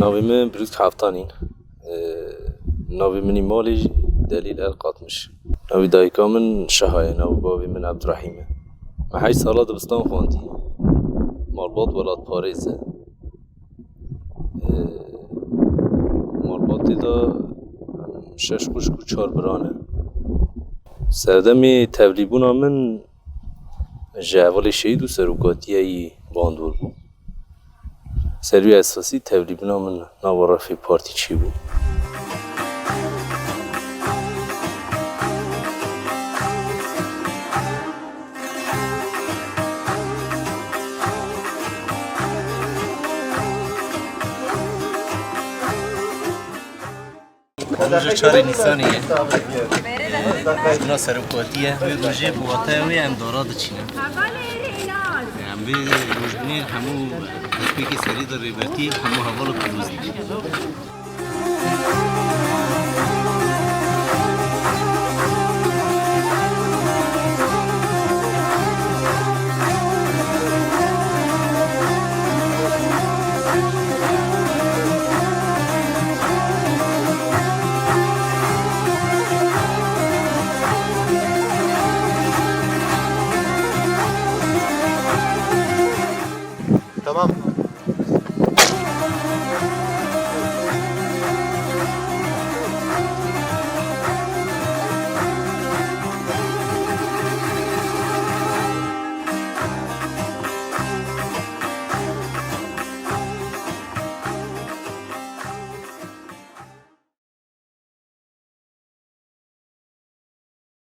ناوی من بروز هفتانین ناوی منی مالی دلیل القاتمش ناوی دایکا من شهایه ناوی بابی من عبدالرحیمه من 8 ساله دبستان خواندی مرباط ولاد پاریزه مرباطی دا 6 خوشک و 4 برانه سردمی تبلیبونا من جوال شهید و سروکاتی ای باندور بود سروی اساسی تبلیبونا من ناو رفی پارتی چی بود روز 4 نیسانیه اونا سروکاتیه و روژه بواته و امدارات چینه هم به روزبنیر همو تشبیه سری در ریبتی همو حوالو پیروز دیگه Tamam.